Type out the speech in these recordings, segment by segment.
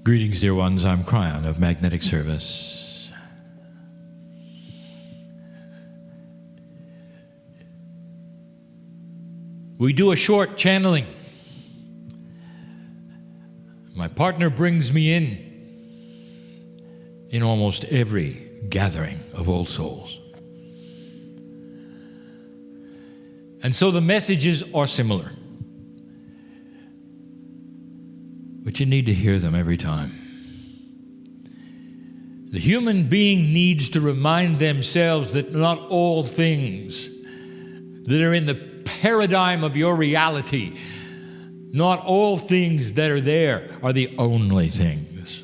Greetings, dear ones. I'm Kryon of Magnetic Service. We do a short channeling. My partner brings me in almost every gathering of old souls. And so the messages are similar. But you need to hear them every time. The human being needs to remind themselves that not all things that are in the paradigm of your reality, not all things that are there are the only things.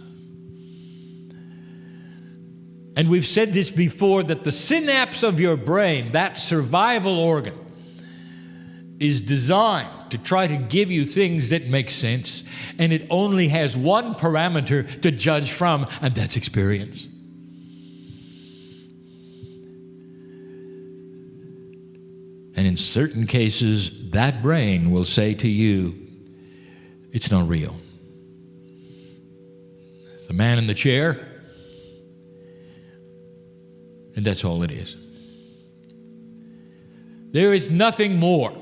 And we've said this before, that the synapse of your brain, that survival organ, is designed to try to give you things that make sense, and it only has one parameter to judge from, and that's experience. And in certain cases, that brain will say to you, it's not real. The man in the chair, and that's all it is. There is nothing more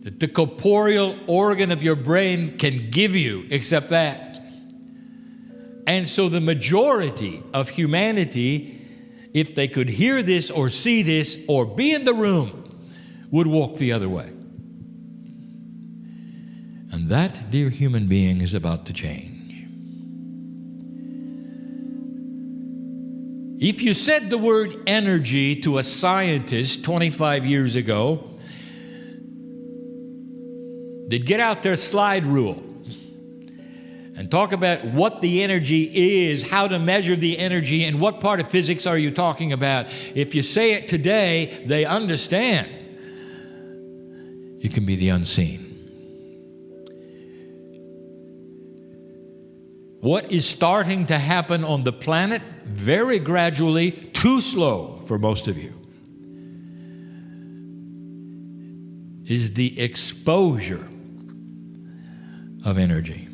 that the corporeal organ of your brain can give you except that. And so the majority of humanity, if they could hear this or see this or be in the room, would walk the other way. And that, dear human being, is about to change. If you said the word energy to a scientist 25 years ago, they'd get out their slide rule and talk about what the energy is, how to measure the energy, and what part of physics are you talking about. If you say it today, they understand. It can be the unseen. What is starting to happen on the planet, very gradually, too slow for most of you, is the exposure of energy.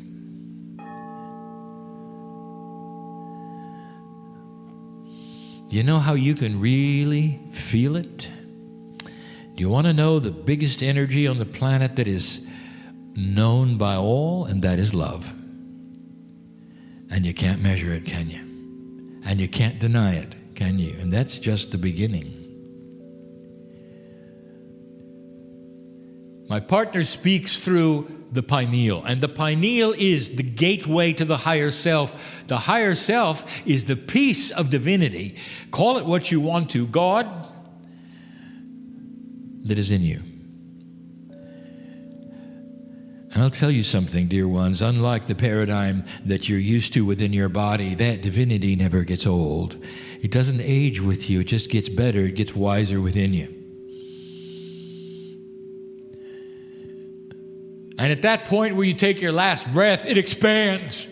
You know how you can really feel it? Do you want to know the biggest energy on the planet that is known by all? And that is love. And you can't measure it, can you? And you can't deny it, can you? And that's just the beginning. My partner speaks through the pineal, and the pineal is the gateway to the higher self. The higher self is the piece of divinity, call it what you want to, God, that is in you. And I'll tell you something, dear ones, unlike the paradigm that you're used to within your body, that divinity never gets old. It doesn't age with you, it just gets better, it gets wiser within you. And at that point where you take your last breath, it expands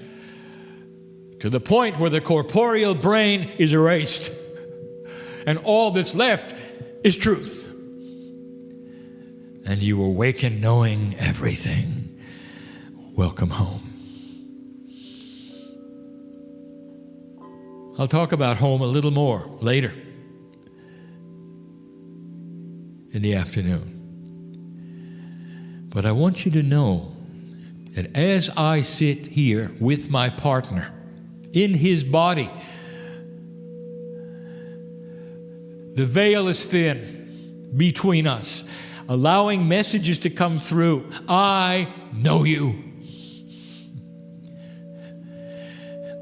to the point where the corporeal brain is erased. And all that's left is truth. And you awaken knowing everything. Welcome home. I'll talk about home a little more later in the afternoon. But I want you to know that as I sit here with my partner in his body, the veil is thin between us, allowing messages to come through. I know you.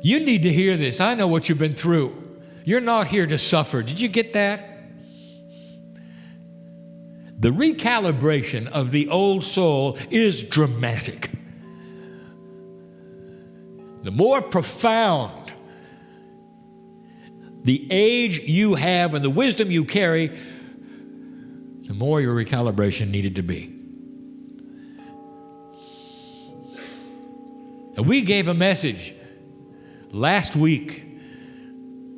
You need to hear this. I know what you've been through. You're not here to suffer. Did you get that? The recalibration of the old soul is dramatic. The more profound the age you have and the wisdom you carry, the more your recalibration needed to be. And we gave a message last week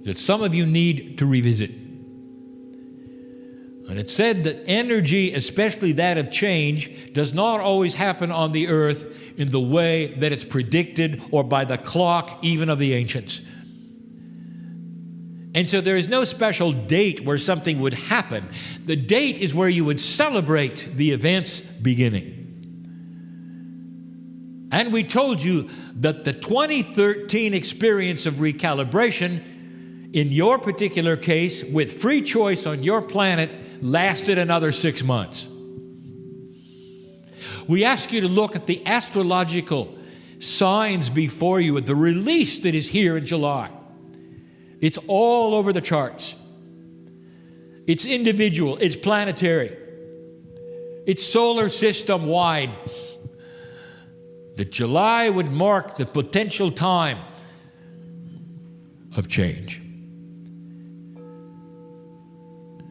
that some of you need to revisit. And it said that energy, especially that of change, does not always happen on the earth in the way that it's predicted or by the clock even of the ancients. And so there is no special date where something would happen. The date is where you would celebrate the event's beginning. And we told you that the 2013 experience of recalibration, in your particular case, with free choice on your planet, lasted another 6 months. We ask you to look at the astrological signs before you at the release that is here in July. It's all over the charts. It's individual, it's planetary, it's solar system wide. That July would mark the potential time of change.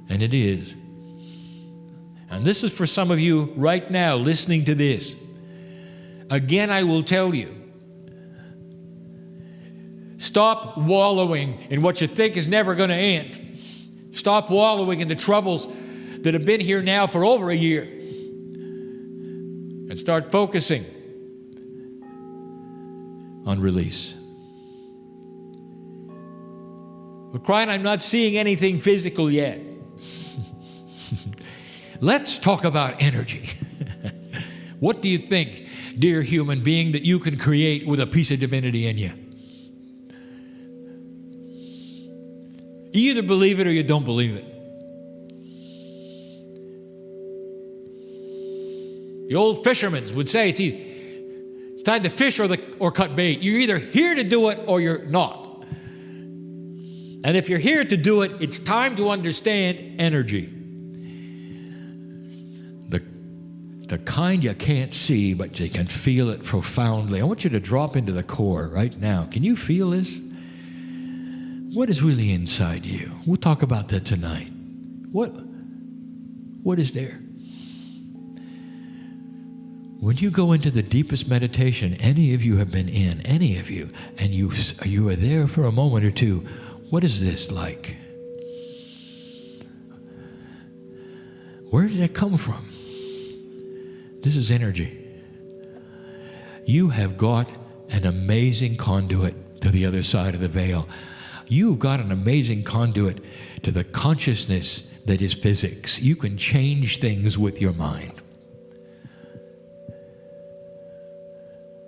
And it is. And this is for some of you right now listening to this. Again, I will tell you, stop wallowing in what you think is never going to end. Stop wallowing in the troubles that have been here now for over a year. And start focusing on release. But Kryon, I'm not seeing anything physical yet. Let's talk about energy. What do you think, dear human being, that you can create with a piece of divinity in you? You either believe it or you don't believe it. The old fishermen would say it's time to fish or cut bait. You're either here to do it or you're not. And if you're here to do it, it's time to understand energy. The kind you can't see, but you can feel it profoundly. I want you to drop into the core right now. Can you feel this? What is really inside you? We'll talk about that tonight. What is there? When you go into the deepest meditation any of you have been in, any of you, and you are there for a moment or two, what is this like? Where did it come from? This is energy. You have got an amazing conduit to the other side of the veil. You've got an amazing conduit to the consciousness that is physics. You can change things with your mind.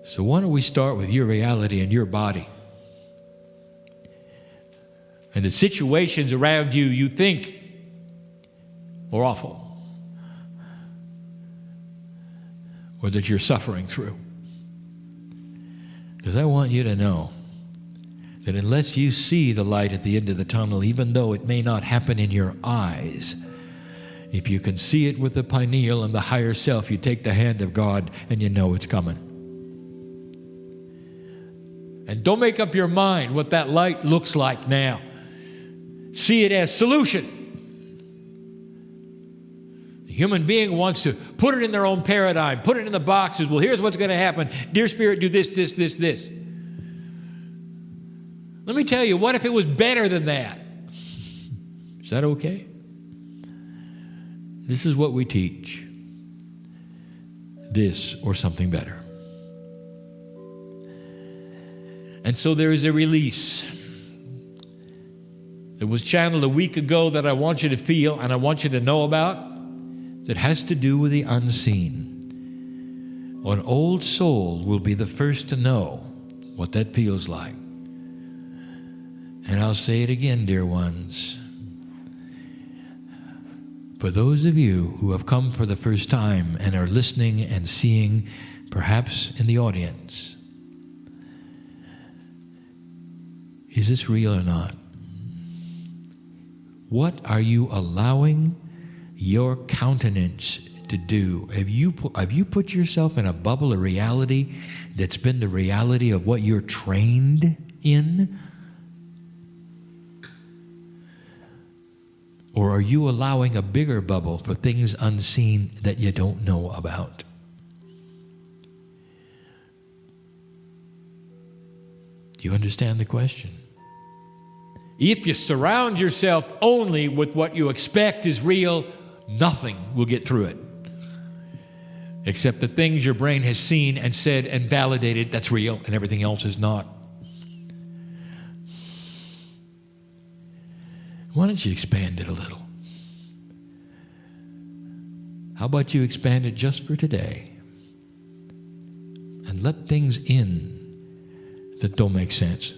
So why don't we start with your reality and your body? And the situations around you you think are awful, or that you're suffering through. Because I want you to know that unless you see the light at the end of the tunnel, even though it may not happen in your eyes, if you can see it with the pineal and the higher self, you take the hand of God and you know it's coming. And don't make up your mind what that light looks like now. See it as solution. The human being wants to put it in their own paradigm, put it in the boxes. Well, here's what's going to happen. Dear Spirit, do this, this, this, this. Let me tell you, what if it was better than that? Is that okay? This is what we teach. This or something better. And so there is a release. It was channeled a week ago that I want you to feel and I want you to know about. That has to do with the unseen. An old soul will be the first to know what that feels like. And I'll say it again, dear ones. For those of you who have come for the first time and are listening and seeing, perhaps in the audience, is this real or not? What are you allowing your countenance to do? Have you put yourself in a bubble of reality that's been the reality of what you're trained in? Or are you allowing a bigger bubble for things unseen that you don't know about? Do you understand the question? If you surround yourself only with what you expect is real, nothing will get through it. Except the things your brain has seen and said and validated that's real, and everything else is not. Why don't you expand it a little? How about you expand it just for today? And let things in that don't make sense.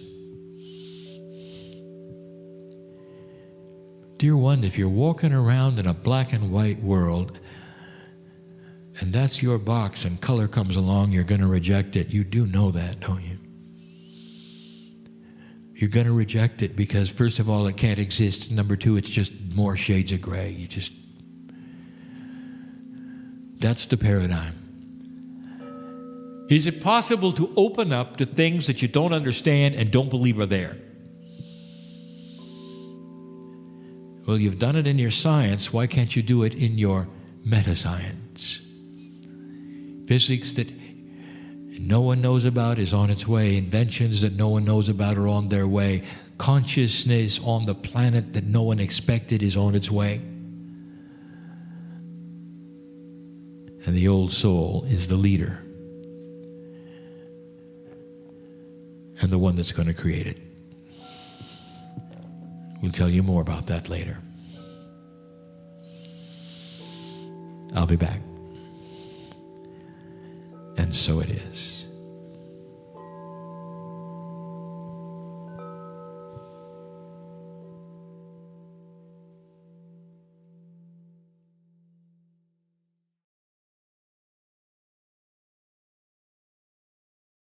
Dear one, if you're walking around in a black and white world, and that's your box and color comes along, you're going to reject it. You do know that, don't you? You're going to reject it because, first of all, it can't exist. Number two, it's just more shades of gray. That's the paradigm. Is it possible to open up to things that you don't understand and don't believe are there? Well, you've done it in your science. Why can't you do it in your meta-science? Physics that no one knows about is on its way. Inventions that no one knows about are on their way. Consciousness on the planet that no one expected is on its way. And the old soul is the leader and the one that's going to create it. We'll tell you more about that later. I'll be back. And so it is.